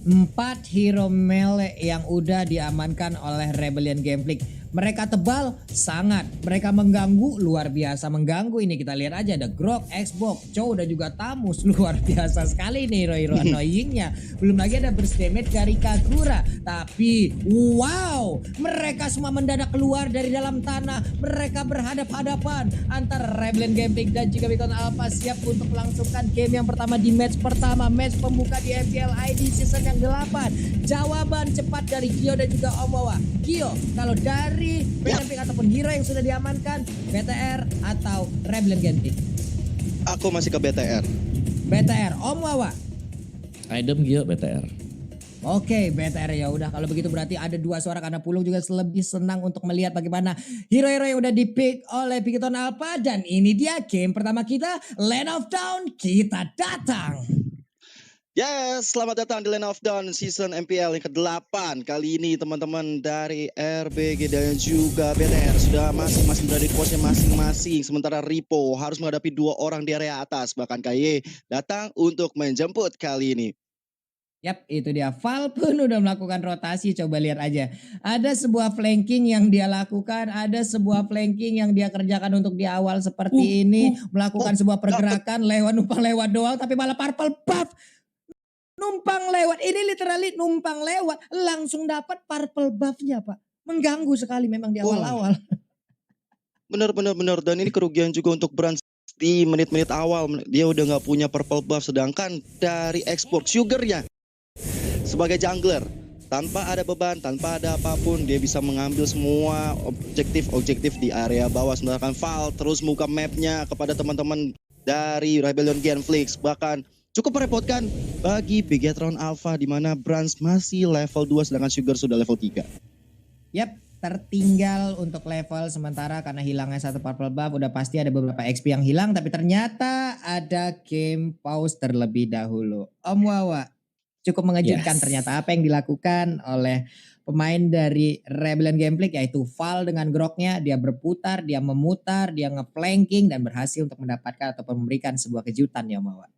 4 hero melee yang udah diamankan oleh Rebellion Gameplay. Mereka tebal sangat, mereka mengganggu luar biasa mengganggu. Ini kita lihat aja ada Grok, Xbox, Chow dan juga Tamus, luar biasa sekali nih hero-hero annoyingnya. Belum lagi ada burst damage dari Kagura. Tapi wow, mereka semua mendadak keluar dari dalam tanah. Mereka berhadap-hadapan antara Rebellion Gameplay dan juga Beacon Alpha siap untuk melangsungkan game yang pertama di match pertama, match pembuka di MPL ID season yang 8. Jawaban cepat dari Kyo dan juga Om Wawa. Kyo, kalau dari Gameplay ataupun hero yang sudah diamankan, BTR atau Rebellion Gameplay? Aku masih ke BTR. BTR, Om Wawa. Idem Gio BTR. Oke, BTR ya udah. Kalau begitu berarti ada 2 suara karena Pulung juga lebih senang untuk melihat bagaimana hero-hero yang udah dipick oleh Beacon Alpha. Dan ini dia game pertama kita, Land of Dawn. Kita datang. Yes, selamat datang di Land of Dawn season MPL yang ke-8. Kali ini teman-teman dari RBG dan juga BTR sudah masing-masing berada di posnya masing-masing. Sementara Ripo harus menghadapi 2 orang di area atas. Bahkan KY datang untuk menjemput kali ini. Yap, itu dia. Val pun udah melakukan rotasi, coba lihat aja. Ada sebuah flanking yang dia lakukan, ada sebuah flanking yang dia kerjakan untuk di awal seperti ini. Melakukan sebuah pergerakan, numpang lewat doang, tapi malah purple buff. Numpang lewat, ini literally numpang lewat, langsung dapat purple buffnya Pak. Mengganggu sekali memang di awal-awal. Bener. Dan ini kerugian juga untuk Brands di menit-menit awal. Dia udah gak punya purple buff. Sedangkan dari Xbox Sugar-nya sebagai jungler, tanpa ada beban, tanpa ada apapun, dia bisa mengambil semua objektif di area bawah. Sedangkan Val terus buka mapnya kepada teman-teman dari Rebellion Genflix. Bahkan cukup merepotkan bagi Bigetron Alpha di mana Brands masih level 2 sedangkan Sugar sudah level 3. Yap, tertinggal untuk level sementara karena hilangnya 1 purple buff. Udah pasti ada beberapa XP yang hilang, tapi ternyata ada game pause terlebih dahulu. Om Wawa, cukup mengejutkan ternyata apa yang dilakukan oleh pemain dari Rebellion Gameplay, yaitu Val dengan groknya. Dia berputar, dia memutar, dia ngeflanking dan berhasil untuk mendapatkan ataupun memberikan sebuah kejutan ya Om Wawa.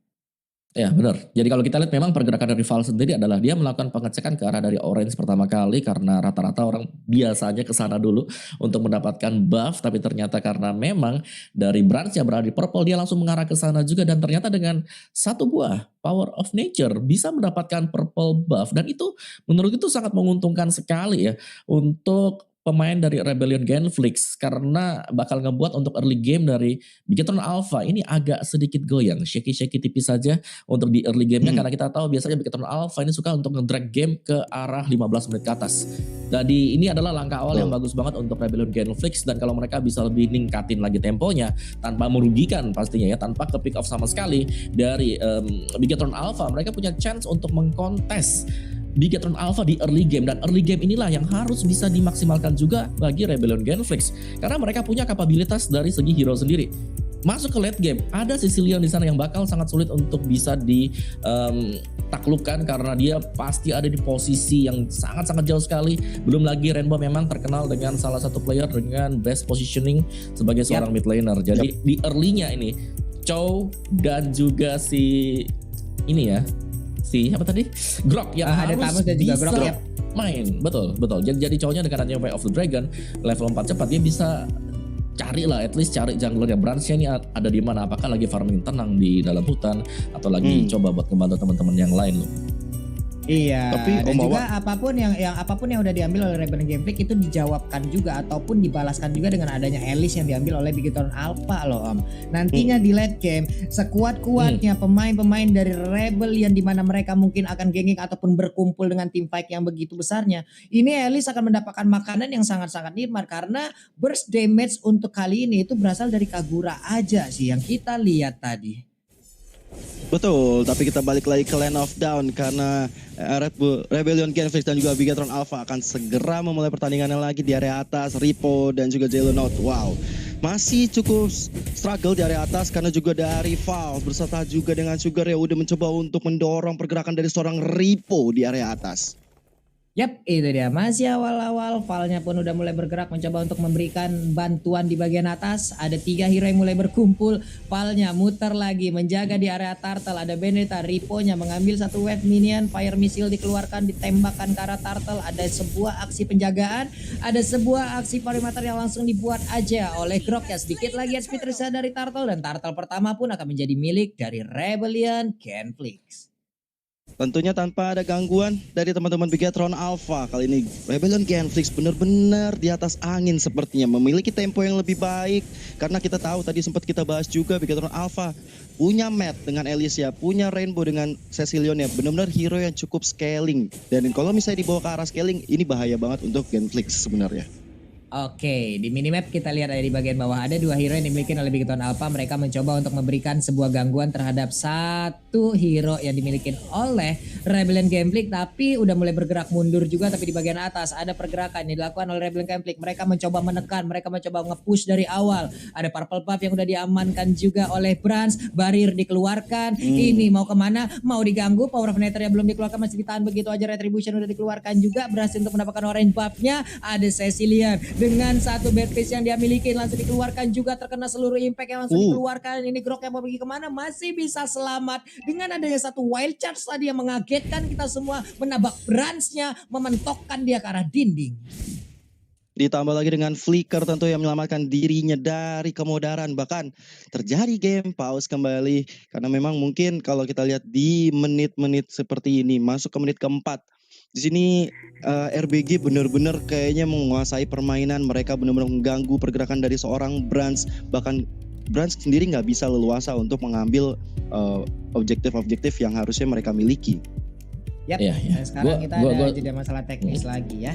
Ya benar. Jadi kalau kita lihat memang pergerakan dari Val sendiri adalah dia melakukan pengecekan ke arah dari orange pertama kali karena rata-rata orang biasanya ke sana dulu untuk mendapatkan buff, tapi ternyata karena memang dari branch yang berada di purple dia langsung mengarah ke sana juga dan ternyata dengan 1 buah Power of Nature bisa mendapatkan purple buff dan itu menurut itu sangat menguntungkan sekali ya untuk pemain dari Rebellion Genflix karena bakal ngebuat untuk early game dari Beacon Alpha ini agak sedikit goyang, shaky tipis saja untuk di early game-nya karena kita tahu biasanya Beacon Alpha ini suka untuk nge-drag game ke arah 15 menit ke atas. Jadi ini adalah langkah awal yang bagus banget untuk Rebellion Genflix dan kalau mereka bisa lebih ningkatin lagi temponya tanpa merugikan pastinya ya, tanpa ke pick off sama sekali dari Beacon Alpha, mereka punya chance untuk mengkontes Beacon Alpha di early game dan early game inilah yang harus bisa dimaksimalkan juga bagi Rebellion Genflix karena mereka punya kapabilitas dari segi hero sendiri. Masuk ke late game ada Sicilian di sana yang bakal sangat sulit untuk bisa ditaklukkan karena dia pasti ada di posisi yang sangat-sangat jauh sekali. Belum lagi Rainbow memang terkenal dengan salah satu player dengan best positioning sebagai seorang mid laner. Jadi di early-nya ini Chow dan juga si ini ya siapa tadi? Grok yang ada harus dan juga bisa Grok, main. Betul. Jadi Chow-nya dengan adanya Way of the Dragon level 4 cepat dia bisa cari lah, at least cari jungler yang branch-nya ini ada di mana, apakah lagi farming tenang di dalam hutan atau lagi coba buat membantu teman-teman yang lain loh. Iya, tapi dan juga apapun yang udah diambil oleh Rebellion Gameplay itu dijawabkan juga ataupun dibalaskan juga dengan adanya Alice yang diambil oleh Beacon Alpha loh Om. Nantinya di late game sekuat-kuatnya pemain-pemain dari Rebellion di mana mereka mungkin akan genging ataupun berkumpul dengan tim fight yang begitu besarnya. Ini Alice akan mendapatkan makanan yang sangat-sangat nikmat karena burst damage untuk kali ini itu berasal dari Kagura aja sih yang kita lihat tadi. Betul, tapi kita balik lagi ke Land of Dawn karena Rebellion Genflix dan juga Bigetron Alpha akan segera memulai pertandingannya lagi di area atas. Ripo dan juga Jelenote, wow, masih cukup struggle di area atas karena juga dari Val berserta juga dengan Sugar yang udah mencoba untuk mendorong pergerakan dari seorang Ripo di area atas. Yap, itu dia. Masih awal-awal, Valnya pun udah mulai bergerak mencoba untuk memberikan bantuan di bagian atas. Ada 3 hero yang mulai berkumpul. Valnya muter lagi, menjaga di area turtle. Ada Benedetta, Riponya mengambil satu wave minion. Fire missile dikeluarkan, ditembakkan ke arah turtle. Ada sebuah aksi penjagaan. Ada sebuah aksi perimeter yang langsung dibuat aja oleh Grok ya. Sedikit lagi speed reset dari turtle. Dan turtle pertama pun akan menjadi milik dari Rebellion Genflix. Tentunya tanpa ada gangguan dari teman-teman Bigetron Alpha. Kali ini Rebellion Genflix benar-benar di atas angin sepertinya. Memiliki tempo yang lebih baik. Karena kita tahu tadi sempat kita bahas juga Bigetron Alpha punya Matt dengan Elysia, punya Rainbow dengan Cecilion ya. Benar-benar hero yang cukup scaling. Dan kalau misalnya dibawa ke arah scaling, ini bahaya banget untuk Genflix sebenarnya. Oke, di minimap kita lihat ada di bagian bawah ada 2 hero yang dimiliki oleh Bigetron Alpha. Mereka mencoba untuk memberikan sebuah gangguan terhadap satu hero yang dimiliki oleh Rebellion Genflix, tapi udah mulai bergerak mundur juga. Tapi di bagian atas ada pergerakan yang dilakukan oleh Rebellion Genflix. Mereka mencoba menekan, mereka mencoba nge-push dari awal. Ada purple buff yang udah diamankan juga oleh Brans. Barir dikeluarkan. Ini mau kemana? Mau diganggu. Power of Nether yang belum dikeluarkan masih ditahan begitu aja. Retribution udah dikeluarkan juga. Berhasil untuk mendapatkan orange buff-nya. Ada Cecilion dengan satu bad face yang dia miliki langsung dikeluarkan juga, terkena seluruh impact yang langsung dikeluarkan. Ini Grok yang mau pergi kemana masih bisa selamat dengan adanya satu wild charge tadi yang mengagetkan kita semua, menabrak Bransnya, mementokkan dia ke arah dinding. Ditambah lagi dengan Flicker tentu yang menyelamatkan dirinya dari kemodaran. Bahkan terjadi game pause kembali. Karena memang mungkin kalau kita lihat di menit-menit seperti ini, masuk ke menit keempat. Di sini RBG benar-benar kayaknya menguasai permainan. Mereka benar-benar mengganggu pergerakan dari seorang Brans. Bahkan Brans sendiri nggak bisa leluasa untuk mengambil objektif-objektif yang harusnya mereka miliki. Yap, nah sekarang kita ada jeda masalah teknis lagi ya.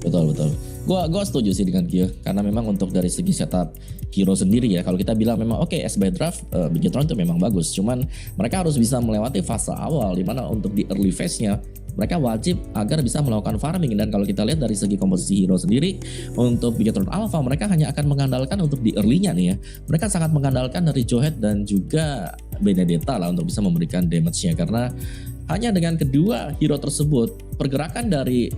Betul. Gua setuju sih dengan Gio, karena memang untuk dari segi setup hero sendiri ya, kalau kita bilang memang oke, SB draft Bigetron itu memang bagus, cuman mereka harus bisa melewati fase awal di mana untuk di early phase-nya mereka wajib agar bisa melakukan farming. Dan kalau kita lihat dari segi komposisi hero sendiri untuk Bigetron Alpha, mereka hanya akan mengandalkan untuk di early-nya nih ya. Mereka sangat mengandalkan dari Johet dan juga Benedetta lah untuk bisa memberikan damage-nya, karena hanya dengan kedua hero tersebut pergerakan dari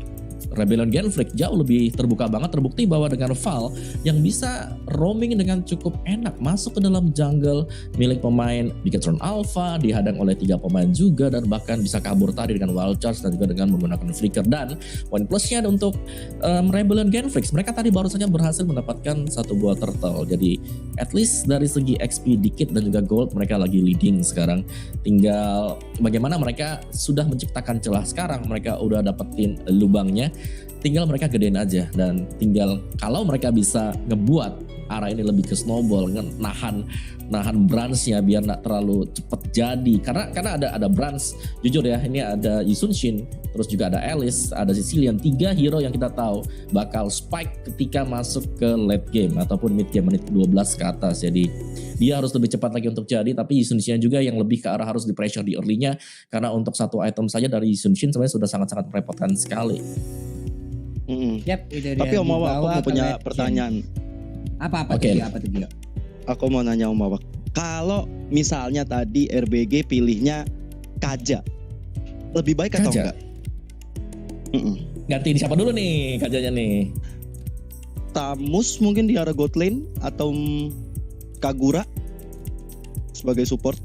Rebellion Genflix jauh lebih terbuka banget. Terbukti bahwa dengan Val yang bisa roaming dengan cukup enak masuk ke dalam jungle milik pemain Bigetron Alpha, dihadang oleh 3 pemain juga, dan bahkan bisa kabur tadi dengan wild charge dan juga dengan menggunakan flicker. Dan poin plusnya untuk Rebellion Genflix, mereka tadi baru saja berhasil mendapatkan satu buah turtle. Jadi at least dari segi XP dikit dan juga gold mereka lagi leading sekarang. Tinggal bagaimana mereka sudah menciptakan celah sekarang, mereka udah dapetin lubangnya, tinggal mereka gedein aja. Dan tinggal kalau mereka bisa ngebuat arah ini lebih ke snowball, nahan Bransnya biar nggak terlalu cepet jadi, karena ada Brans, jujur ya, ini ada Yisun Shin, terus juga ada Alice, ada Cecilion, 3 hero yang kita tahu bakal spike ketika masuk ke late game ataupun mid game menit 12 ke atas. Jadi dia harus lebih cepat lagi untuk jadi, tapi Yisun Shin juga yang lebih ke arah harus di pressure di early-nya, karena untuk satu item saja dari Yisun Shin sebenarnya sudah sangat-sangat merepotkan sekali. Yep, itu dia. Tapi Om Awak, aku mau punya pertanyaan. Apa Oke. tuh Gio? Aku mau nanya Om Awak, kalau misalnya tadi RBG pilihnya Kaja, lebih baik atau Kaja? enggak? Ganti siapa dulu nih Kajanya nih? Tamus mungkin di arah God lane, atau Kagura sebagai support?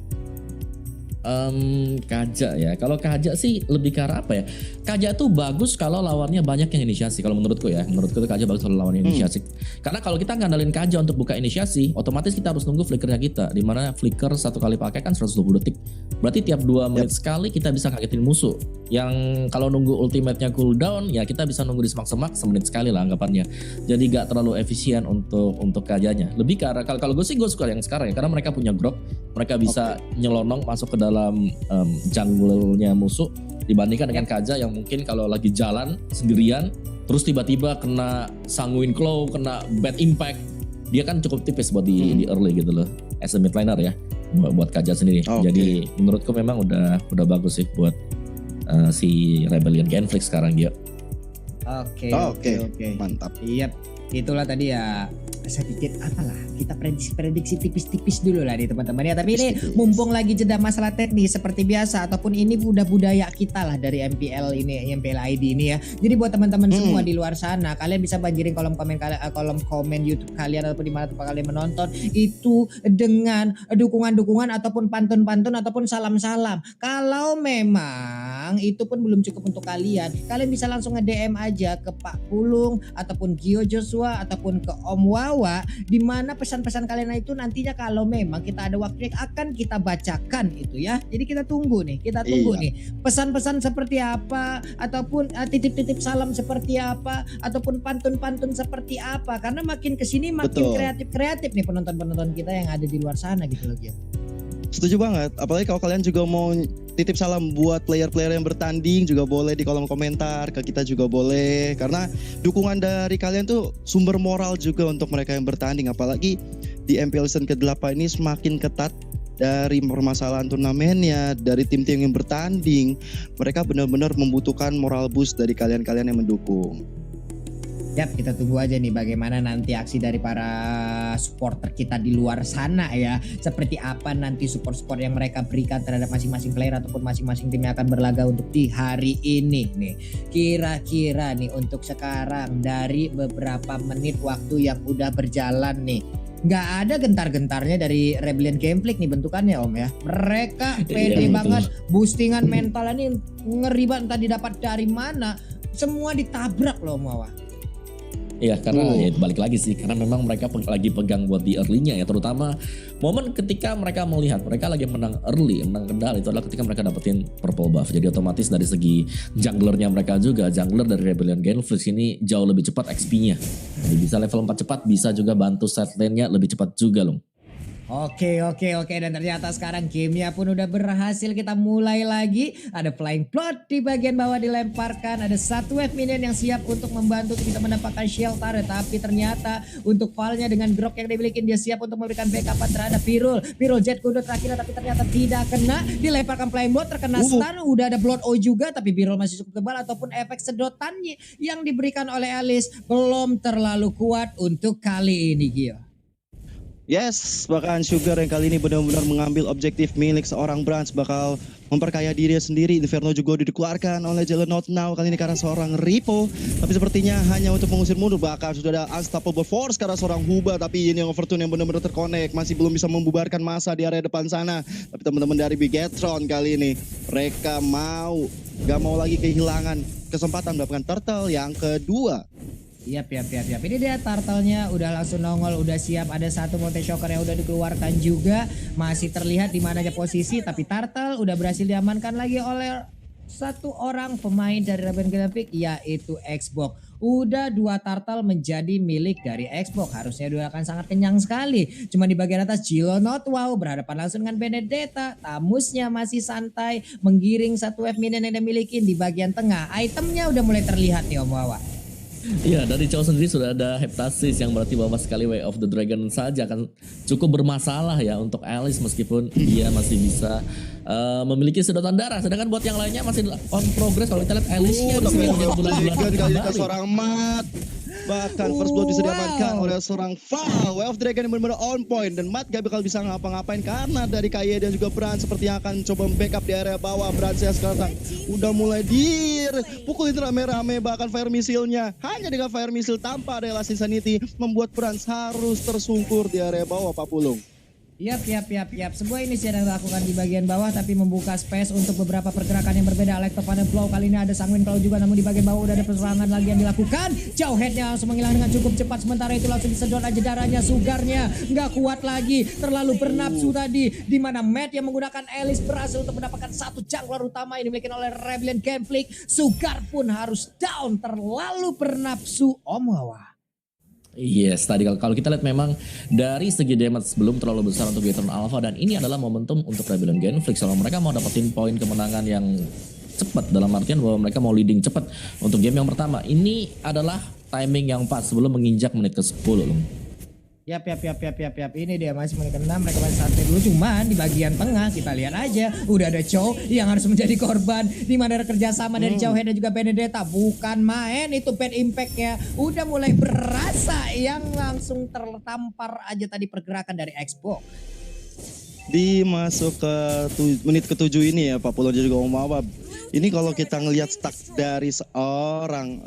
Kaja ya. Kalau Kaja sih lebih ke arah apa ya? Kaja tuh bagus kalau lawannya banyak yang inisiasi. Kalau menurutku ya, menurutku tuh Kaja bagus kalau lawannya inisiasi. Karena kalau kita ngandalin Kaja untuk buka inisiasi, otomatis kita harus nunggu flickernya kita. Dimana flicker satu kali pakai kan 120 detik. Berarti tiap 2 menit sekali kita bisa kagetin musuh. Yang kalau nunggu ultimate-nya cooldown, ya kita bisa nunggu di semak-semak semenit sekali lah anggapannya. Jadi gak terlalu efisien untuk Kajanya. Lebih ke arah, kalau gue sih gue suka yang sekarang ya, karena mereka punya grok, mereka bisa nyelonong masuk ke dalam jungle-nya musuh, dibandingkan dengan Kaja yang mungkin kalau lagi jalan sendirian terus tiba-tiba kena sanguin claw, kena bad impact, dia kan cukup tipis buat di early gitu loh as a mid laner ya, buat Kaja sendiri. Jadi menurutku memang udah bagus sih buat si Rebellion Genflix sekarang dia. Oke. Mantap. Iya, itulah tadi ya sedikit apalah kita prediksi tipis-tipis dulu lah nih teman-teman ya. Tapi ini Tipis-tipis. mumpung lagi jeda masalah teknis seperti biasa ataupun ini udah budaya kita lah dari MPL ini, MPL ID ini ya. Jadi buat teman-teman semua di luar sana, kalian bisa banjirin kolom komen YouTube kalian ataupun di mana tempat kalian menonton itu dengan dukungan-dukungan ataupun pantun-pantun ataupun salam-salam. Kalau memang itu pun belum cukup untuk kalian bisa langsung nge-DM aja ke Pak Pulung ataupun Gio Joshua ataupun ke Om Wawa, di mana pesan-pesan kalian itu nantinya kalau memang kita ada waktunya akan kita bacakan itu ya. Jadi kita tunggu nih nih pesan-pesan seperti apa ataupun titip-titip salam seperti apa ataupun pantun-pantun seperti apa, karena makin kesini makin Betul. kreatif nih penonton-penonton kita yang ada di luar sana gitu loh Gio. Setuju banget, apalagi kalau kalian juga mau titip salam buat player-player yang bertanding juga boleh di kolom komentar, ke kita juga boleh, karena dukungan dari kalian tuh sumber moral juga untuk mereka yang bertanding, apalagi di MPL season ke-8 ini semakin ketat dari permasalahan turnamennya, dari tim-tim yang bertanding, mereka benar-benar membutuhkan moral boost dari kalian-kalian yang mendukung. Yap, kita tunggu aja nih bagaimana nanti aksi dari para supporter kita di luar sana ya. Seperti apa nanti support-support yang mereka berikan terhadap masing-masing player ataupun masing-masing tim yang akan berlaga untuk di hari ini nih. Kira-kira nih untuk sekarang dari beberapa menit waktu yang udah berjalan nih, nggak ada gentar-gentarnya dari Rebellion Gameplay nih bentukannya Om ya. Mereka pede betul. banget, boostingan mental ini ngeri banget, entah didapat dari mana. Semua ditabrak loh Om Wawa. Iya, karena ya itu balik lagi sih, karena memang mereka lagi pegang buat di early-nya ya, terutama momen ketika mereka melihat mereka lagi menang early, menang kendal itu adalah ketika mereka dapetin purple buff. Jadi otomatis dari segi junglernya mereka juga, jungler dari Rebellion Genflix ini jauh lebih cepat XP-nya. Jadi bisa level 4 cepat, bisa juga bantu set lane-nya lebih cepat juga loh. Oke, dan ternyata sekarang gamenya pun udah berhasil, kita mulai lagi. Ada flying plot di bagian bawah dilemparkan, ada satu wave minion yang siap untuk membantu kita mendapatkan shelter. Tapi ternyata untuk Valnya dengan grok yang dimiliki dia siap untuk memberikan backup terhadap Virul jet kudu terakhir, tapi ternyata tidak kena. Dilemparkan flying plot, terkena stun, udah ada blood O juga, tapi Virul masih cukup tebal ataupun efek sedotannya yang diberikan oleh Alice belum terlalu kuat untuk kali ini Gio. Yes, bahkan Sugar yang kali ini benar-benar mengambil objektif milik seorang Brands, bakal memperkaya dirinya sendiri. Inferno juga udah dikeluarkan oleh Not Now kali ini karena seorang Ripo, tapi sepertinya hanya untuk mengusir mundur. Bahkan sudah ada Unstoppable Force karena seorang Huba, tapi ini yang Overtune yang benar-benar terkonek, masih belum bisa membubarkan masa di area depan sana. Tapi teman-teman dari Bigetron kali ini mereka gak mau lagi kehilangan kesempatan mendapatkan turtle yang kedua. Yap. Ini dia turtle-nya udah langsung nongol, udah siap. Ada satu Monte Shocker yang udah dikeluarkan juga. Masih terlihat di mana aja posisi, tapi turtle udah berhasil diamankan lagi oleh satu orang pemain dari Rebellion Gameplay, yaitu Xbox. Udah 2 turtle menjadi milik dari Xbox. Harusnya udah akan sangat kenyang sekali. Cuma di bagian atas Jilo Not Wow berhadapan langsung dengan Benedetta. Tamusnya masih santai menggiring satu wave minion yang dimiliki. Di bagian tengah itemnya udah mulai terlihat nih Om Wawa. Iya, dari Chow sendiri sudah ada Heptasis yang berarti bahwa sekali Way of the Dragon saja akan cukup bermasalah ya untuk Alice, meskipun dia masih bisa memiliki sedotan darah. Sedangkan buat yang lainnya masih on progress. Kalau kita lihat Alice-nya Tapi bulan-bulan kali ke seorang Mat. Bahkan first blood bisa diamankan oleh seorang Val. Way of Dragon yang benar-benar on point, dan Mat gak bakal bisa ngapa-ngapain karena dari Kaye dan juga Brand seperti yang akan coba backup di area bawah. Brand saya sekarang udah mulai pukulin rame-rame, bahkan fire missile-nya hanya dengan fire missile tanpa ada Last Insanity membuat Brand harus tersungkur di area bawah Pak Pulung. Yap. Sebuah inisiatif yang dilakukan di bagian bawah tapi membuka space untuk beberapa pergerakan yang berbeda. Electrophan Flow kali ini ada Sanguine Claw juga, namun di bagian bawah udah ada perserangan lagi yang dilakukan. Jauh headnya langsung menghilang dengan cukup cepat. Sementara itu langsung disedot aja darahnya. Sugarnya nggak kuat lagi, terlalu bernafsu tadi. Di mana Matt yang menggunakan Alice berhasil untuk mendapatkan satu jungler utama yang dimiliki oleh Rebellion Gameplay. Sugar pun harus down, terlalu bernafsu Om Wawa. Yes, tadi kalau kita lihat memang dari segi damage belum terlalu besar untuk Bigetron Alpha, dan ini adalah momentum untuk Rebellion Genflix kalau mereka mau dapetin poin kemenangan yang cepat, dalam artian bahwa mereka mau leading cepat untuk game yang pertama. Ini adalah timing yang pas sebelum menginjak menit ke-10 loh. Yap. Ini dia masih menit ke-6, mereka masih santai dulu, cuman di bagian tengah kita lihat aja udah ada Chow yang harus menjadi korban, di mana ada kerjasama dari Chowhead dan juga Benedetta. Bukan main itu bad impact-nya, udah mulai berasa yang langsung tertampar aja tadi pergerakan dari Xbox. Di masuk ke menit ke-7 ini ya Pak Pulon juga Omawa. Ini kalau kita ngelihat stack dari seorang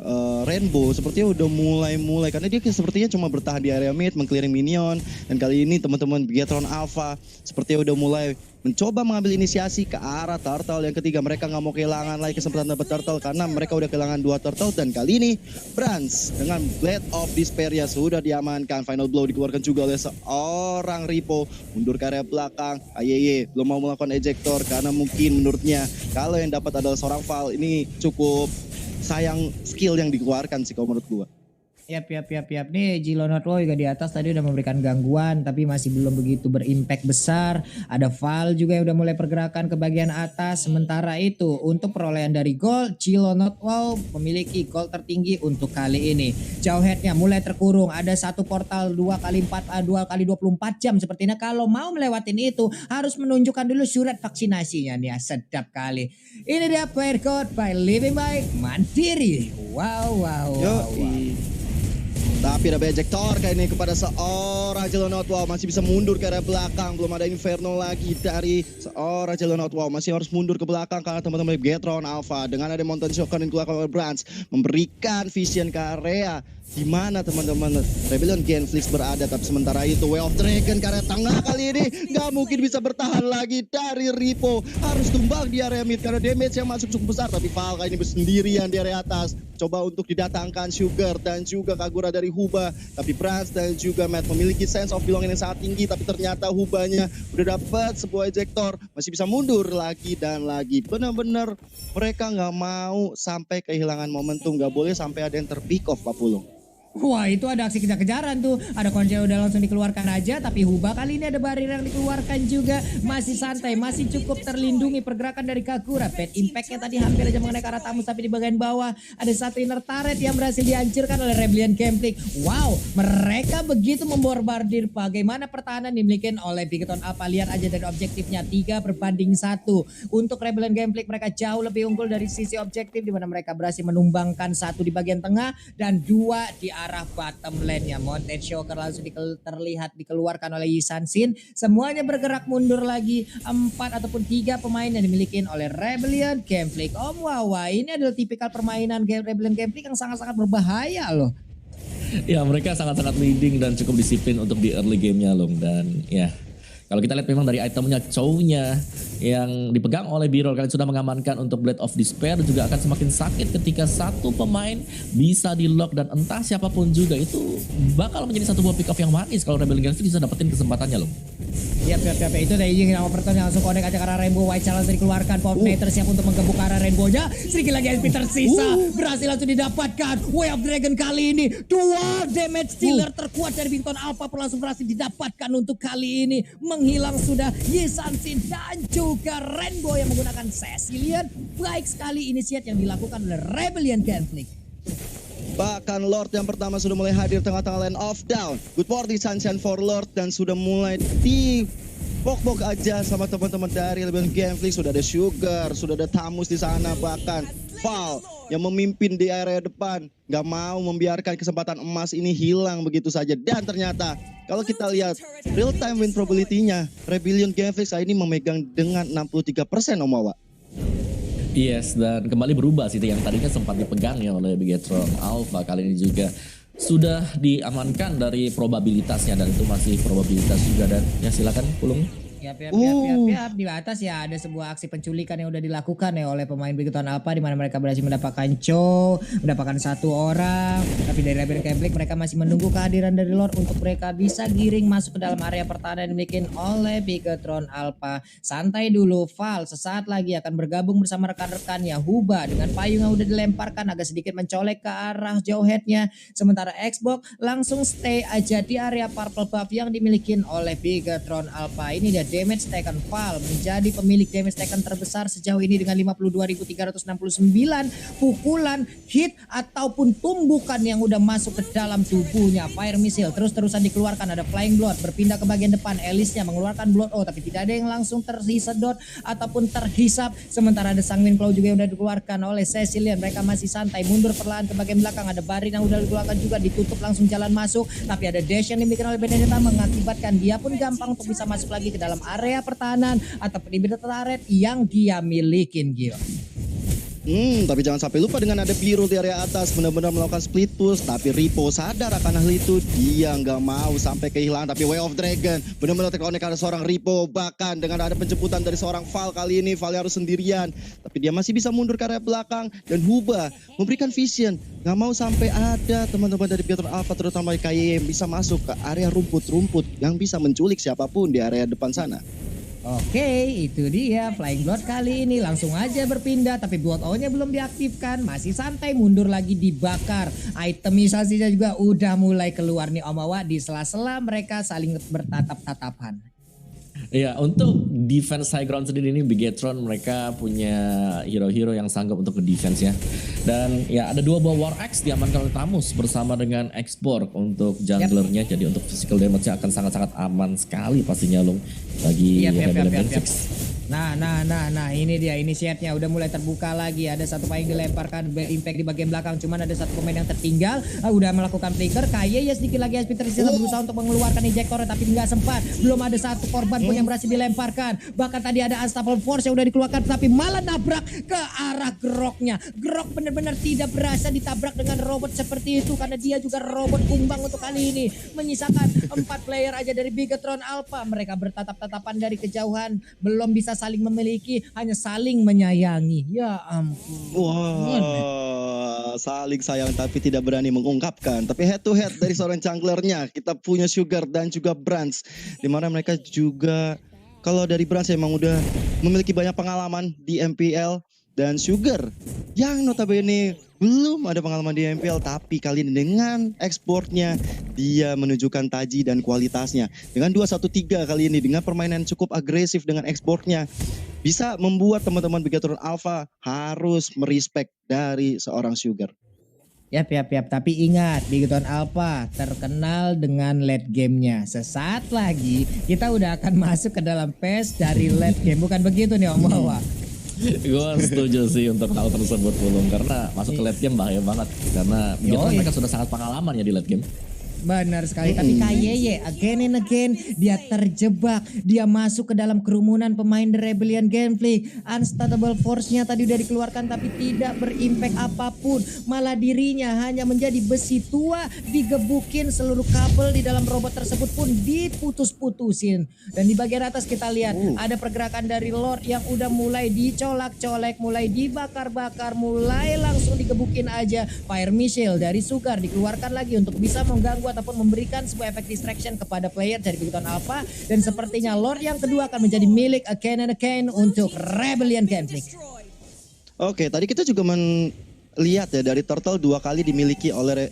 Rainbow sepertinya udah mulai karena dia sepertinya cuma bertahan di area mid, meng-clearing minion, dan kali ini teman-teman Bigetron Alpha sepertinya udah mulai mencoba mengambil inisiasi ke arah turtle yang ketiga. Mereka nggak mau kehilangan lagi kesempatan dapat turtle karena mereka udah kehilangan 2 turtle, dan kali ini Brans dengan Blade of Despair ya sudah diamankan. Final blow dikeluarkan juga oleh seorang Ripo, mundur ke area belakang. AYY belum mau melakukan ejector karena mungkin menurutnya kalau yang dapat adalah seorang Val. Ini cukup sayang skill yang dikeluarkan sih kalau menurut gua. Yap. Nih Gilonotwo juga di atas tadi udah memberikan gangguan tapi masih belum begitu berimpact besar. Ada Val juga yang udah mulai pergerakan ke bagian atas. Sementara itu untuk perolehan dari gol, Gilonotwo memiliki gol tertinggi untuk kali ini. Chowhead-nya mulai terkurung. Ada satu portal 2 kali 24 jam sepertinya. Kalau mau melewatin itu harus menunjukkan dulu surat vaksinasinya nih ya. Sedap kali. Ini dia player code by Living by Mandiri. Wow. Tapi ada ejector kayak ini kepada seorang Jelonot. Wow, masih bisa mundur ke arah belakang. Belum ada Inferno lagi dari seorang Jelonot. Wow, masih harus mundur ke belakang karena teman-teman Bigetron Alpha dengan ada Mountain Shocker yang dikeluarkan oleh Brans memberikan vision ke area di mana teman-teman Rebellion Genflix berada. Tapi sementara itu Way of Dragon ke area tengah kali ini nggak mungkin bisa bertahan lagi dari Ripo. Harus tumbang di area mid karena damage yang masuk cukup besar. Tapi Val kali ini bersendirian di area atas. Coba untuk didatangkan Sugar dan juga Kagura dari Huba. Tapi Brans dan juga Matt memiliki sense of belonging yang sangat tinggi. Tapi ternyata Hubanya udah dapat sebuah ejector. Masih bisa mundur lagi dan lagi. Benar-benar mereka nggak mau sampai kehilangan momentum. Nggak boleh sampai ada yang terpick off Pak Pulung. Wah itu ada aksi kejar-kejaran tuh. Ada Konja udah langsung dikeluarkan aja. Tapi Huba kali ini ada barir yang dikeluarkan juga. Masih santai, masih cukup terlindungi pergerakan dari Kagura. Bad impact-nya tadi hampir aja mengenai ke arah Tamus. Tapi di bagian bawah ada satu inner turret yang berhasil dihancurkan oleh Rebellion Gameplay. Wow, mereka begitu memborbardir. Bagaimana pertahanan dimiliki oleh Bigetron Alpha. Lihat aja dari objektifnya 3-1. Untuk Rebellion Gameplay mereka jauh lebih unggul dari sisi objektif. Dimana mereka berhasil menumbangkan 1 di bagian tengah dan 2 di arah bottom lane-nya. Mountain Shocker langsung terlihat dikeluarkan oleh Yisan Sin. Semuanya bergerak mundur lagi. 4 ataupun 3 pemain yang dimiliki oleh Rebellion Gameplay. Wawa, ini adalah tipikal permainan Rebellion Gameplay yang sangat-sangat berbahaya loh. Ya mereka sangat-sangat leading dan cukup disiplin untuk di early game-nya loh. Dan ya kalau kita lihat memang dari itemnya Chow-nya yang dipegang oleh Birol kalian sudah mengamankan untuk Blade of Despair juga akan semakin sakit ketika satu pemain bisa di lock dan entah siapapun juga itu bakal menjadi satu buah pick off yang manis kalau Rebellion Gameplay bisa dapetin kesempatannya loh. Yap. Itu dari Ying sama Overton yang langsung connect aja ke arah Rainbow. White Challenge dikeluarkan. Popnator siap untuk menggebuk ke arah Rainbow-nya. Sedikit lagi SP tersisa. Berhasil langsung didapatkan. Way of Dragon kali ini. 2 damage dealer terkuat dari Bigetron Alpha langsung berhasil didapatkan untuk kali ini. Menghilang sudah Yisan Sin dan juga Rainbow yang menggunakan Cecilian. Baik sekali inisiat yang dilakukan oleh Rebellion Conflict. Bahkan Lord yang pertama sudah mulai hadir tengah-tengah lane of down. Good morning Sunshine for Lord dan sudah mulai di bok-bok aja sama teman-teman dari Rebellion Gameplay. Sudah ada Sugar, sudah ada Tamus di sana, bahkan Val yang memimpin di area depan. Gak mau membiarkan kesempatan emas ini hilang begitu saja. Dan ternyata kalau kita lihat real time win probability-nya, Rebellion Gameplay saat ini memegang dengan 63% Om Wawa. Yes, dan kembali berubah sih yang tadinya sempat dipegang ya oleh Bigetron Alpha kali ini juga sudah diamankan dari probabilitasnya dan itu masih probabilitas juga. Dan ya silakan Pulung. Yap. Di atas ya ada sebuah aksi penculikan yang udah dilakukan ya oleh pemain Bigetron Alpha di mana mereka berhasil mendapatkan Cho, mendapatkan 1 orang. Tapi dari Rebellion Gameplay mereka masih menunggu kehadiran dari Lord untuk mereka bisa giring masuk ke dalam area pertahanan yang dimiliki oleh Bigetron Alpha. Santai dulu, Val sesaat lagi akan bergabung bersama rekan-rekannya. Huba dengan payung yang udah dilemparkan agak sedikit mencolek ke arah Jowhead-nya. Sementara Xbox langsung stay aja di area purple buff yang dimiliki oleh Bigetron Alpha. Ini dia damage taken. Val menjadi pemilik damage taken terbesar sejauh ini dengan 52.369 pukulan, hit ataupun tumbukan yang udah masuk ke dalam tubuhnya. Fire missile terus-terusan dikeluarkan, ada flying blood berpindah ke bagian depan, Alice-nya mengeluarkan blood tapi tidak ada yang langsung tersedot ataupun terhisap. Sementara ada Sanguine Claw juga yang udah dikeluarkan oleh Cecilian. Mereka masih santai mundur perlahan ke bagian belakang, ada Barin yang udah dikeluarkan juga, ditutup langsung jalan masuk, tapi ada dash yang dimiliki oleh Benedetta mengakibatkan dia pun gampang untuk bisa masuk lagi ke dalam area pertahanan ataupun di turret yang dia milikin, Gio. Tapi jangan sampai lupa dengan ada Biru di area atas benar-benar melakukan split push, tapi Repo sadar akan hal itu, dia nggak mau sampai kehilangan. Tapi Way of Dragon benar-benar terkonek ada seorang Repo, bahkan dengan ada penjemputan dari seorang Val kali ini, Val harus sendirian, tapi dia masih bisa mundur ke area belakang dan Huba memberikan vision, nggak mau sampai ada teman-teman dari Biatron Alpha terutama KYE yang bisa masuk ke area rumput-rumput yang bisa menculik siapapun di area depan sana. Oke, itu dia Flying Blood kali ini langsung aja berpindah, tapi Blood O-nya belum diaktifkan, masih santai mundur lagi dibakar. Itemisasinya juga udah mulai keluar nih Omawa, di sela-sela mereka saling bertatap-tatapan. Ya, untuk defense high ground sendiri ini Bigetron mereka punya hero-hero yang sanggup untuk ke defense ya. Dan ya ada 2 buah War Axe diamankan oleh Tamus bersama dengan X-Borg untuk junglernya. Jadi untuk physical damage-nya akan sangat-sangat aman sekali pastinya Lung bagi Rebellion Genflix. Nah, ini dia initiate-nya udah mulai terbuka lagi. Ada satu paling dilemparkan impact di bagian belakang, cuman ada satu pemain yang tertinggal. Udah melakukan flicker, KYE sedikit lagi SP tersisa berusaha untuk mengeluarkan ejector tapi nggak sempat. Belum ada satu korban pun yang berhasil dilemparkan. Bahkan tadi ada Unstoppable Force yang udah dikeluarkan tapi malah nabrak ke arah Groknya. Grok benar-benar tidak berasa ditabrak dengan robot seperti itu karena dia juga robot kumbang untuk kali ini. Menyisakan 4 player aja dari Bigetron Alpha. Mereka bertatap-tatapan dari kejauhan, belum bisa saling memiliki, hanya saling menyayangi. Ya ampun. Wah, saling sayang tapi tidak berani mengungkapkan. Tapi head to head dari seorang junglernya, kita punya Sugar dan juga Brands, dimana mereka juga, kalau dari Brands emang udah memiliki banyak pengalaman di MPL, dan Sugar yang notabene belum ada pengalaman di MPL, tapi kali ini dengan ekspornya dia menunjukkan taji dan kualitasnya. Dengan 2-1-3 kali ini dengan permainan cukup agresif dengan ekspornya bisa membuat teman-teman Bigetron Alpha harus merespek dari seorang Sugar. Yap. Tapi ingat, Bigetron Alpha terkenal dengan late game-nya. Sesaat lagi kita udah akan masuk ke dalam phase dari late game. Bukan begitu nih Om Wawa? Gue setuju sih untuk hal tersebut Pulung, karena masuk ke late game bahaya banget karena mereka sudah sangat pengalaman ya di late game. Benar sekali, tapi KYE again and again dia terjebak, dia masuk ke dalam kerumunan pemain The Rebellion Genflix. Unstoppable Force-nya tadi udah dikeluarkan tapi tidak berimpact apapun, malah dirinya hanya menjadi besi tua, digebukin, seluruh kabel di dalam robot tersebut pun diputus-putusin. Dan di bagian atas kita lihat ada pergerakan dari Lord yang udah mulai dicolak-colek, mulai dibakar-bakar, mulai langsung digebukin aja. Fire missile dari Sugar dikeluarkan lagi untuk bisa mengganggu ataupun memberikan sebuah efek distraction kepada player dari Bigetron Alpha, dan sepertinya Lord yang kedua akan menjadi milik again and again untuk Rebellion Genflix. Oke, tadi kita juga lihat ya dari Turtle 2 kali dimiliki oleh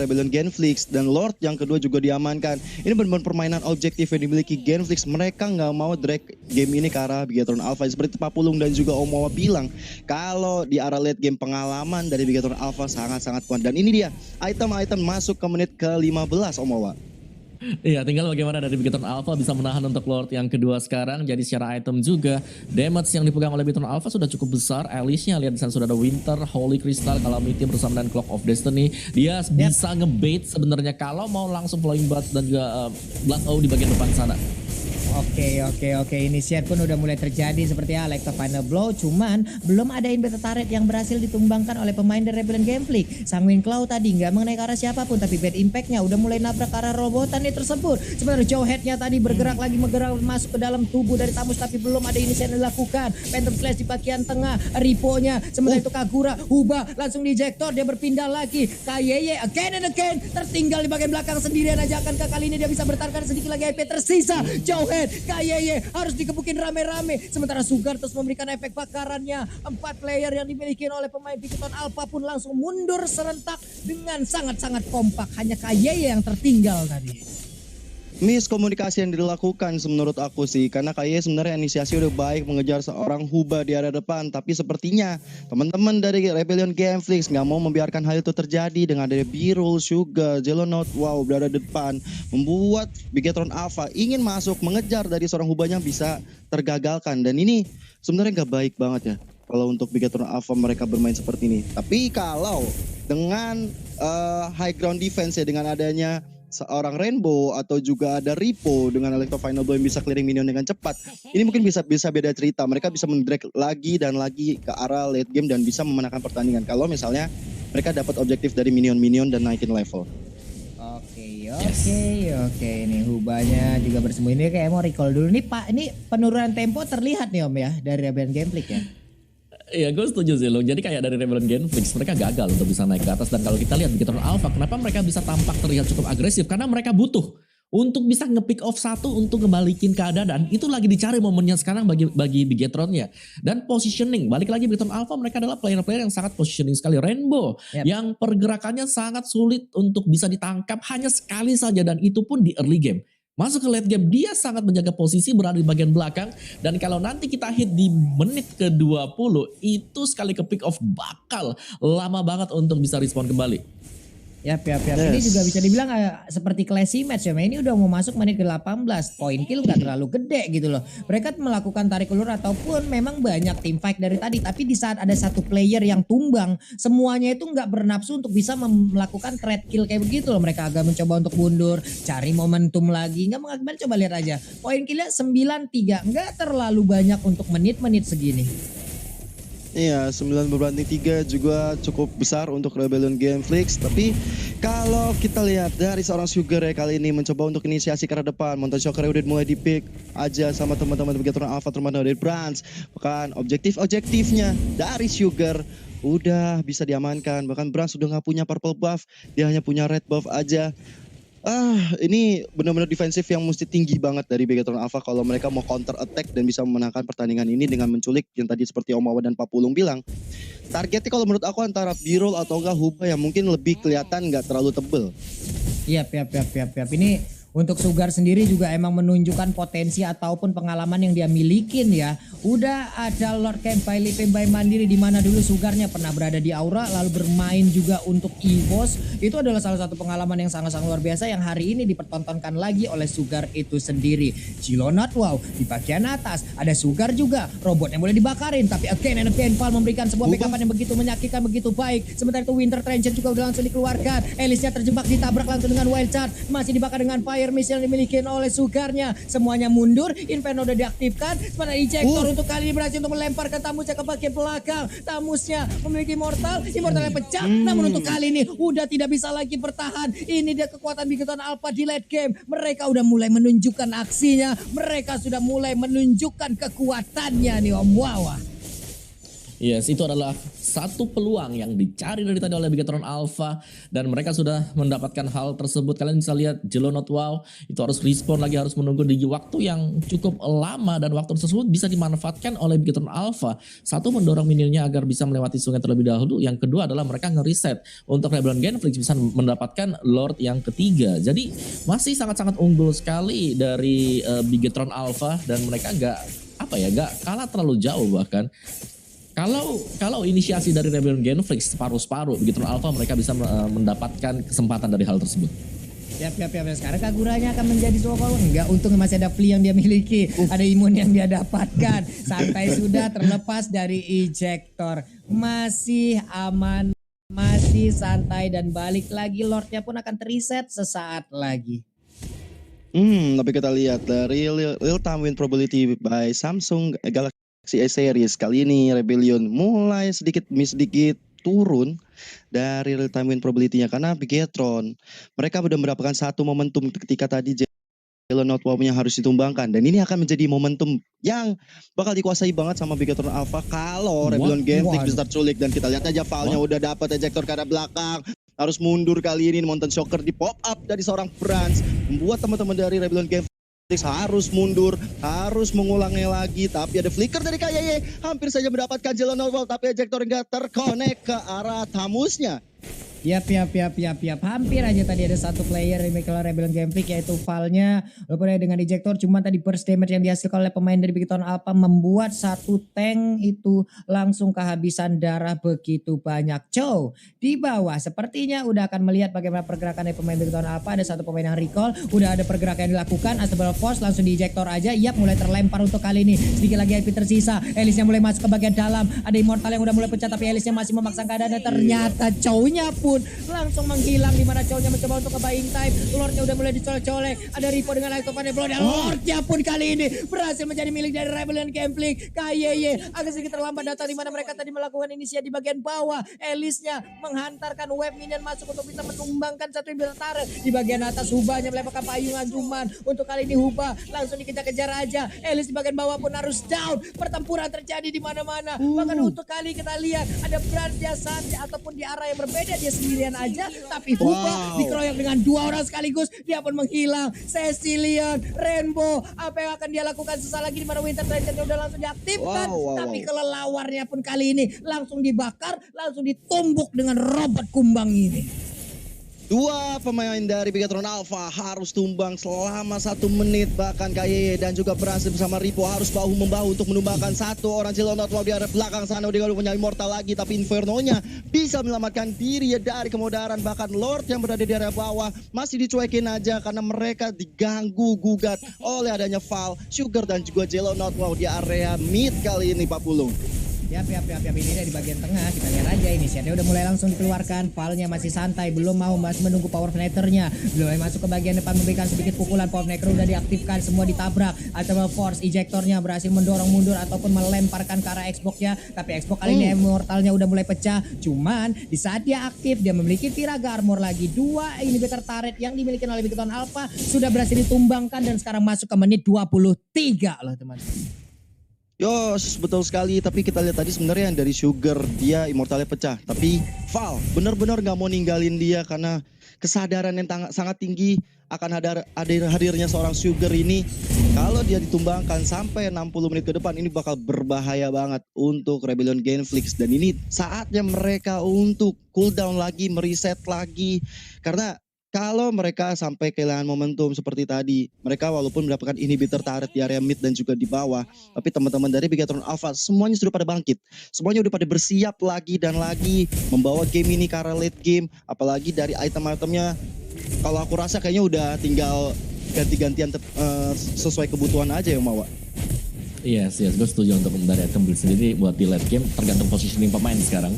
Rebellion Genflix, dan Lord yang kedua juga diamankan. Ini benar-benar permainan objektif yang dimiliki Genflix. Mereka nggak mau drag game ini ke arah Bigetron Alpha. Seperti Pak Pulung dan juga Om Wawa bilang, kalau di arah late game pengalaman dari Bigetron Alpha sangat-sangat kuat. Dan ini dia item-item masuk ke menit ke-15 Om Wawa. Iya, tinggal bagaimana dari Bigetron Alpha bisa menahan untuk Lord yang kedua sekarang. Jadi secara item juga damage yang dipegang oleh Bigetron Alpha sudah cukup besar. Alice-nya lihat di sana sudah ada Winter, Holy Crystal, Calamity bersama dengan Clock of Destiny. Dia bisa ngebait sebenarnya kalau mau langsung Flowing Buds dan juga Blood O di bagian depan sana. Oke. Initiate pun udah mulai terjadi seperti Alexa Final Blow, cuman belum ada inverted turret yang berhasil ditumbangkan oleh pemain dari Rebellion Genflix. Sanguine Claw tadi nggak mengenai ke arah siapapun, tapi bad impact-nya udah mulai nabrak ke arah robotan tersebut. Sebenarnya Jawhead-nya tadi bergerak lagi masuk ke dalam tubuh dari Tamus, tapi belum ada inisiat yang dilakukan. Phantom Slash di bagian tengah, Repo-nya, sementara itu Kagura, Huba langsung di ejector, dia berpindah lagi. KYE again and again tertinggal di bagian belakang sendirian aja. Akankah kali ini dia bisa bertahan sedikit lagi IP tersisa? Jawhead, KYE harus dikebukin rame-rame. Sementara Sugar terus memberikan efek bakarannya. 4 player yang dimiliki oleh pemain Bigetron Alpha pun langsung mundur serentak dengan sangat-sangat kompak. Hanya KYE yang tertinggal tadi. miskomunikasi yang dilakukan menurut aku sih, karena kayaknya sebenarnya inisiasi udah baik mengejar seorang Huba di area depan, tapi sepertinya teman-teman dari Rebellion Gameflix nggak mau membiarkan hal itu terjadi dengan ada Birul, Sugar, Jelonot, wow berada di depan, membuat Bigetron Alpha ingin masuk mengejar dari seorang Hubanya bisa tergagalkan, dan ini sebenarnya nggak baik banget ya kalau untuk Bigetron Alpha mereka bermain seperti ini. Tapi kalau dengan high ground defense ya, dengan adanya seorang Rainbow atau juga ada Ripo dengan Electro Final Blow yang bisa clearing minion dengan cepat, ini mungkin bisa beda cerita. Mereka bisa mendrag lagi dan lagi ke arah late game dan bisa memenangkan pertandingan kalau misalnya mereka dapat objektif dari minion-minion dan naikin level. Oke. Nih Hubanya juga bersembunyi. Ini kayak mau recall dulu nih Pak. Ini penurunan tempo terlihat nih Om ya dari Rebellion Gameflix ya. Iya, gue setuju sih lo. Jadi kayak dari Rebellion Gameflix mereka gagal untuk bisa naik ke atas, dan kalau kita lihat Bigetron Alpha kenapa mereka bisa tampak terlihat cukup agresif, karena mereka butuh untuk bisa nge-pick off satu untuk ngebalikin keadaan, dan itu lagi dicari momennya sekarang bagi Bigetronnya. Dan positioning, balik lagi Bigetron Alpha mereka adalah player-player yang sangat positioning sekali. Rainbow yang pergerakannya sangat sulit untuk bisa ditangkap hanya sekali saja, dan itu pun di early game. Masuk ke late game dia sangat menjaga posisi, berada di bagian belakang, dan kalau nanti kita hit di menit ke-20 itu sekali ke pick off bakal lama banget untuk bisa respon kembali. Yap. Ini juga bisa dibilang seperti classy match ya. Ini udah mau masuk menit ke-18. Poin kill gak terlalu gede gitu loh. Mereka melakukan tarik ulur ataupun memang banyak team fight dari tadi. Tapi di saat ada satu player yang tumbang, semuanya itu gak bernafsu untuk bisa melakukan trade kill kayak begitu loh. Mereka agak mencoba untuk mundur, cari momentum lagi. Gak mengakibatkan, coba lihat aja. Poin killnya 9-3. Gak terlalu banyak untuk menit-menit segini. Iya, 9-3 juga cukup besar untuk Rebellion Gameflix. Tapi kalau kita lihat dari seorang Sugar ya kali ini mencoba untuk inisiasi ke arah depan. Mountain Shocker udah mulai di-pick aja sama teman-teman Bigetron Alpha, terutama dari Brans. Bahkan objektifnya dari Sugar udah bisa diamankan. Bahkan Brans sudah nggak punya purple buff, dia hanya punya red buff aja. Ini benar-benar defensif yang mesti tinggi banget dari Bigetron Alpha kalau mereka mau counter attack dan bisa memenangkan pertandingan ini dengan menculik yang tadi seperti Om Wawa dan Pak Pulung bilang. Targetnya kalau menurut aku antara Birol atau enggak Huba yang mungkin lebih kelihatan nggak terlalu tebel. Yap. Ini untuk Sugar sendiri juga emang menunjukkan potensi ataupun pengalaman yang dia milikin ya. Udah ada Lord Camp by Lipe by Mandiri, di mana dulu Sugarnya pernah berada di Aura lalu bermain juga untuk EVOS. Itu adalah salah satu pengalaman yang sangat-sangat luar biasa yang hari ini dipertontonkan lagi oleh Sugar itu sendiri. Jelonot wow di bagian atas ada Sugar juga, robot yang boleh dibakarin, tapi again and again Val memberikan sebuah backupan yang begitu menyakitkan, begitu baik. Sementara itu Winter Trencher juga udah langsung dikeluarkan. Elisnya terjebak, ditabrak langsung dengan Wild Charge, masih dibakar dengan Fire Missile yang dimiliki oleh Sugarnya. Semuanya mundur, Inferno udah diaktifkan. Sementara ejector untuk kali ini berhasil untuk melemparkan Tamusnya ke bagian belakang. Tamusnya memiliki Immortal yang pecah, namun untuk kali ini udah tidak bisa lagi bertahan. Ini dia kekuatan Bigetron Alpha di late game. Mereka udah mulai menunjukkan aksinya, mereka sudah mulai menunjukkan kekuatannya nih Om Wawa. Yes, itu adalah satu peluang yang dicari dari tadi oleh Bigetron Alpha, dan mereka sudah mendapatkan hal tersebut. Kalian bisa lihat Jelonot wow itu harus respon lagi, harus menunggu di waktu yang cukup lama, dan waktu tersebut bisa dimanfaatkan oleh Bigetron Alpha. Satu, mendorong minionnya agar bisa melewati sungai terlebih dahulu. Yang kedua adalah mereka nge-reset untuk Rebellion Gameflix bisa mendapatkan Lord yang ketiga. Jadi masih sangat-sangat unggul sekali dari Bigetron Alpha, dan mereka gak kalah terlalu jauh bahkan. Kalau inisiasi dari Rebellion Gameflix separuh-separuh, Bigetron Alpha mereka bisa mendapatkan kesempatan dari hal tersebut. Siap. Sekarang Kaguranya akan menjadi Sword. Enggak, untung masih ada Flea yang dia miliki. Ada imun yang dia dapatkan. Santai sudah terlepas dari ejector. Masih aman, masih santai, dan balik lagi Lordnya pun akan reset sesaat lagi. Tapi kita lihat dari real time win probability by Samsung Galaxy A series kali ini Rebellion mulai sedikit turun dari real time win probability-nya karena Bigetron mereka sudah mendapatkan satu momentum ketika tadi Jelonot wow-nya harus ditumbangkan, dan ini akan menjadi momentum yang bakal dikuasai banget sama Bigetron Alpha kalau Rebellion Gameflix bisa terculik. Dan kita lihat aja Val-nya udah dapat ejector ke arah belakang, harus mundur kali ini. Mountain Shocker di pop up dari seorang Brans membuat teman-teman dari Rebellion Gameflix harus mundur, harus mengulangnya lagi. Tapi ada flicker dari KYY, hampir saja mendapatkan Jelonot wow, tapi ejector enggak terkonek ke arah Tamusnya. Yap. Hampir aja tadi ada satu player yang kalau Rebellion Gameplay yaitu Val-nya. Walaupun ada dengan ejector, cuma tadi burst damage yang dihasilkan oleh pemain dari Big Town Alpha membuat satu tank itu langsung kehabisan darah begitu banyak. Chow di bawah sepertinya udah akan melihat bagaimana pergerakan dari pemain Big Town Alpha. Ada satu pemain yang recall, udah ada pergerakan yang dilakukan. Astral Force langsung di ejector aja. Yap, mulai terlempar untuk kali ini. Sedikit lagi IP tersisa. Elisnya mulai masuk ke bagian dalam. Ada Immortal yang udah mulai pecah tapi Elisnya masih memaksakan keadaannya. Ternyata Chow-nya pun langsung menghilang di mana Chow-nya mencoba untuk ke buying time. Lord-nya udah mulai dicolek-colek. Ada Ripo dengan Light of Blow dan Lord-nya pun kali ini berhasil menjadi milik dari Rebellion Gameplay. KYY agak sedikit terlambat datang di mana mereka tadi melakukan inisiasi di bagian bawah. Elisnya menghantarkan web minion masuk untuk bisa menumbangkan satu yang tarik di bagian atas. Hubanya melemparkan payungan cuman untuk kali ini Huba langsung dikejar-kejar aja. Elis di bagian bawah pun harus down. Pertempuran terjadi di mana-mana. Bahkan untuk kali kita lihat ada Brand dia ataupun di arah yang berbeda dia sendirian aja, tapi Huba dikeroyok dengan dua orang sekaligus, dia pun menghilang. Cecilion, Rainbow, apa yang akan dia lakukan sesaat lagi di mana Winter Trident udah langsung diaktifkan, tapi kelelawarnya pun kali ini langsung dibakar, langsung ditumbuk dengan robot kumbang ini. Dua pemain dari Bigatron Alpha harus tumbang selama 1 menit. Bahkan KYY dan juga berhasil bersama Ripo harus bahu-membahu untuk menumbangkan satu orang Jelonot. Di arah belakang sana dia punya Immortal lagi. Tapi Inferno-nya bisa menyelamatkan diri dari kemudaran. Bahkan Lord yang berada di area bawah masih dicuekin aja karena mereka diganggu gugat oleh adanya Val, Sugar dan juga Jelonot di area mid kali ini Pak Pulung. Yap, ini dari bagian tengah, kita lihat aja ini Shade udah mulai langsung dikeluarkan. Val-nya masih santai, belum mau masih menunggu Power Fighter-nya. Belum masuk ke bagian depan memberikan sedikit pukulan. Power Fighter udah diaktifkan, semua ditabrak. Astral Force ejectornya berhasil mendorong mundur ataupun melemparkan ke arah Xbox-nya. Tapi Xbox kali ini Immortal-nya udah mulai pecah. Cuman di saat dia aktif, dia memiliki Tiraga Armor lagi. 2 inhibitor turret yang dimiliki oleh Big Town Alpha sudah berhasil ditumbangkan dan sekarang masuk ke menit 23 loh teman-teman. Yos, betul sekali. Tapi kita lihat tadi sebenarnya yang dari Sugar dia Immortalnya pecah. Tapi Val benar-benar gak mau ninggalin dia karena kesadaran yang sangat tinggi akan hadirnya seorang Sugar ini. Kalau dia ditumbangkan sampai 60 menit ke depan ini bakal berbahaya banget untuk Rebellion Genflix. Dan ini saatnya mereka untuk cooldown lagi, mereset lagi. Karena kalau mereka sampai kehilangan momentum seperti tadi, mereka walaupun mendapatkan inhibitor turret di area mid dan juga di bawah, tapi teman-teman dari Bigatron Alpha semuanya sudah pada bangkit. Semuanya udah pada bersiap lagi dan lagi membawa game ini ke arah late game, apalagi dari item-itemnya. Kalau aku rasa kayaknya udah tinggal ganti-gantian sesuai kebutuhan aja yang mau. Yes, gue setuju untuk dari item build sendiri buat di late game tergantung positioning pemain sekarang.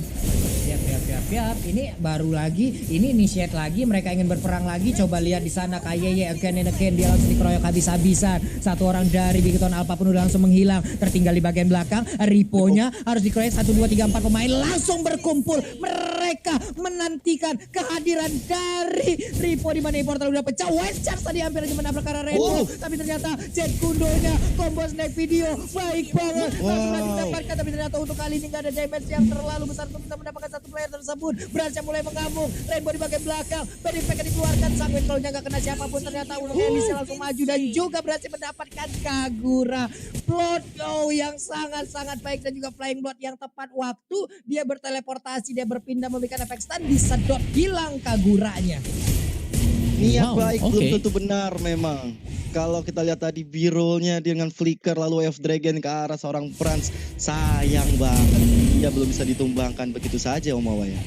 Yap, ini baru lagi, ini initiate lagi, mereka ingin berperang lagi. Coba lihat di sana KYY again and again, dia langsung dikeroyok habis-habisan. Satu orang dari Big Town Alpha pun udah langsung menghilang, tertinggal di bagian belakang. Ripo-nya harus dikeroyok 1, 2, 3, 4 pemain langsung berkumpul. Mereka menantikan kehadiran dari Ripo di mana Immortal udah pecah. West Charge tadi hampir aja menabrak arah Rainbow, tapi ternyata Jet Kundonya combo snack video baik banget. Langsung didapatkan, tapi ternyata untuk kali ini gak ada damage yang terlalu besar untuk bisa mendapatkan satu player tersebut. Berhasil mulai mengamuk. Rainbow di bagian belakang. Bad Impact dikeluarkan. Sanguin kalau gak kena siapapun. Ternyata untuk Elisnya langsung maju dan juga berhasil mendapatkan Kagura. Blood yang sangat-sangat baik dan juga flying blood yang tepat waktu. Dia berteleportasi, dia berpindah memberikan efek stun, disedot hilang Kaguranya. Niat baik belum tentu benar memang. Kalau kita lihat tadi B-rollnya dengan flicker lalu F-Dragon ke arah seorang Franz. Sayang banget. Dia belum bisa ditumbangkan begitu saja Om Awa ya.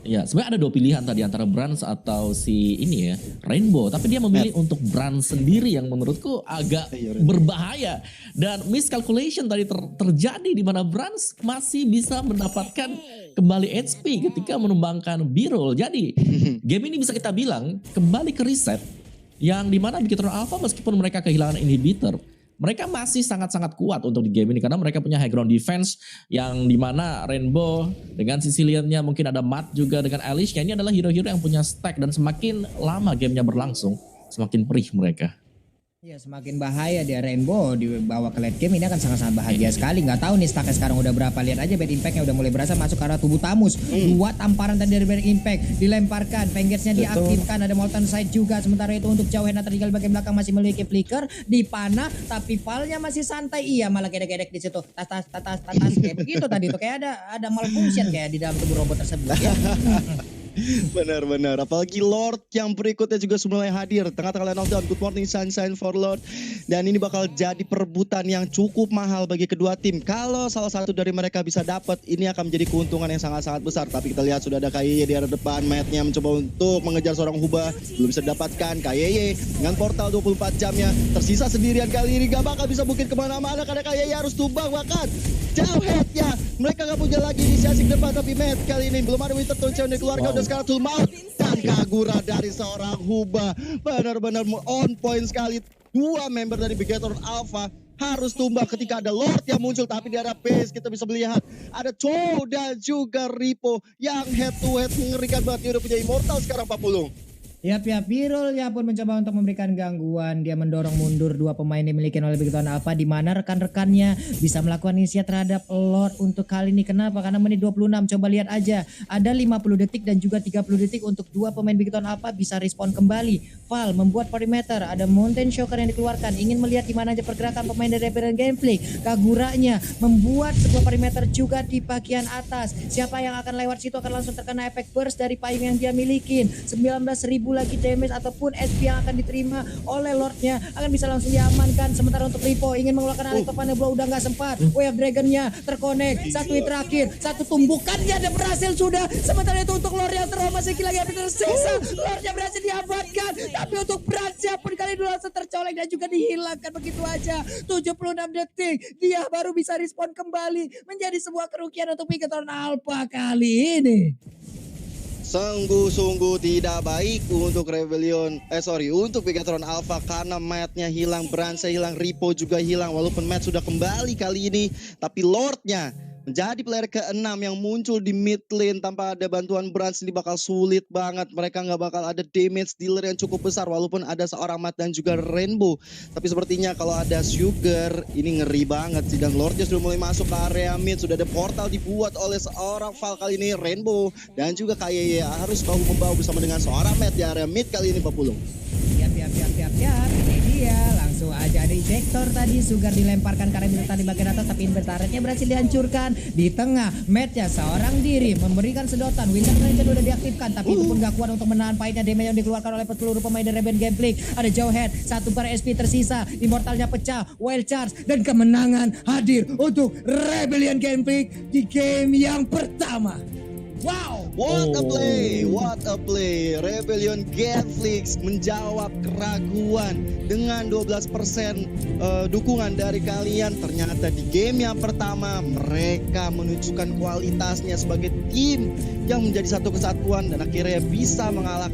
Ya, sebenarnya ada 2 pilihan tadi antara Brands atau si ini ya, Rainbow. Tapi dia memilih untuk Brands sendiri yang menurutku agak berbahaya. Dan miscalculation tadi terjadi di mana Brands masih bisa mendapatkan kembali HP ketika menumbangkan B-roll. Jadi game ini bisa kita bilang kembali ke reset. Yang dimana Bigatron Alpha meskipun mereka kehilangan inhibitor, mereka masih sangat-sangat kuat untuk di game ini karena mereka punya high ground defense yang dimana Rainbow dengan Sicilian-nya mungkin ada Matt juga dengan Alice-nya. Ini adalah hero-hero yang punya stack dan semakin lama gamenya berlangsung semakin perih mereka. Ya semakin bahaya dia Rainbow dibawa ke late game ini akan sangat-sangat bahagia sekali. Nggak tahu nih stacknya sekarang udah berapa. Lihat aja Bad Impact-nya udah mulai berasa masuk ke arah tubuh Tamus. 2 tamparan tadi dari Bad Impact dilemparkan. Fengers-nya diaktifkan. Ada Molten Side juga. Sementara itu untuk jauh Hena tertinggal bagian belakang masih memiliki flicker. Dipanah tapi Val-nya masih santai. Iya malah gedek-gedek di situ. Tas kayak begitu tadi tuh kayak ada malfunction kayak di dalam tubuh robot tersebut ya. Benar-benar, apalagi Lord yang berikutnya juga sudah mulai hadir. Tengah-tengah knockdown, good morning sunshine for Lord. Dan ini bakal jadi perebutan yang cukup mahal bagi kedua tim. Kalau salah satu dari mereka bisa dapat, ini akan menjadi keuntungan yang sangat-sangat besar. Tapi kita lihat sudah ada KYY di arah depan, Matt-nya mencoba untuk mengejar seorang Huba. Belum bisa didapatkan, KYY dengan portal 24 jamnya. Tersisa sendirian kali ini, gak bakal bisa mungkin kemana-mana karena KYY harus tumbang bahkan. Jauh head-nya, mereka gak punya lagi inisiasi ke depan, tapi Matt kali ini belum ada Winter Touch yang dikeluarkan, udah sekarang Tool Mount dan Kagura dari seorang Huba. Benar-benar on point sekali. Dua member dari Bigator Alpha harus tumbang ketika ada Lord yang muncul, tapi di arah base kita bisa melihat ada Chow dan juga Ripo yang head to head mengerikan banget. Dia udah punya Immortal sekarang 40. Yap, Birulnya pun mencoba untuk memberikan gangguan. Dia mendorong mundur dua pemain yang dimiliki oleh Bigator Alpha, di mana rekan-rekannya bisa melakukan inisiat terhadap Lord untuk kali ini. Kenapa? Karena menit 26. Coba lihat aja, ada 50 detik dan juga 30 detik untuk dua pemain Bigator Alpha bisa respon kembali. Val membuat perimeter, ada Mountain Shocker yang dikeluarkan, ingin melihat di mana aja pergerakan pemain dari Rebellion Gameplay. Kaguranya membuat sebuah perimeter juga di bagian atas. Siapa yang akan lewat situ akan langsung terkena efek burst dari payung yang dia milikin. 19.000 lagi damage ataupun SP yang akan diterima oleh Lordnya akan bisa langsung diamankan. Sementara untuk Ripo ingin mengeluarkan Electofane Blow, udah nggak sempat. Wave Dragon-nya terkonek, satu hit terakhir, satu tumbukannya ada berhasil sudah. Sementara itu untuk Lord yang terlalu masih lagi habis tersisa, Lordnya berhasil diamankan. Tapi untuk Bransnya pun kali dulu langsung tercolek dan juga dihilangkan begitu aja. 76 detik dia baru bisa respon kembali, menjadi sebuah kerugian untuk Bigator Alpha kali ini. Sungguh-sungguh tidak baik untuk untuk Bigatron Alpha karena Matt-nya hilang, Branch-nya hilang, Ripo juga hilang. Walaupun Matt sudah kembali kali ini, tapi Lord-nya menjadi player ke-6 yang muncul di mid lane tanpa ada bantuan Branch ini bakal sulit banget. Mereka nggak bakal ada damage dealer yang cukup besar walaupun ada seorang Matt dan juga Rainbow. Tapi sepertinya kalau ada Sugar ini ngeri banget sih. Dan Lordnya sudah mulai masuk ke area mid. Sudah ada portal dibuat oleh seorang Val kali ini, Rainbow dan juga KYY harus bahu-membahu bersama dengan seorang Matt di area mid kali ini, Pak Pulung. Siap. Ini dia langsung aja ada ejector tadi. Sugar dilemparkan karena militan di bagian atas, tapi invertaretnya berhasil dihancurkan. Di tengah Matt-nya seorang diri memberikan sedotan. Winter Ranger udah diaktifkan, tapi itu pun gak kuat untuk menahan pahitnya damage yang dikeluarkan oleh seluruh pemain dari Rebellion Gameplay. Ada Jauh Head, satu bar SP tersisa, Immortalnya pecah, Wild Charge, dan kemenangan hadir untuk Rebellion Gameplay di game yang pertama. Wow. What a play. Rebellion Netflix menjawab keraguan dengan 12% dukungan dari kalian. Ternyata di game yang pertama mereka menunjukkan kualitasnya sebagai tim yang menjadi satu kesatuan dan akhirnya bisa mengalahkan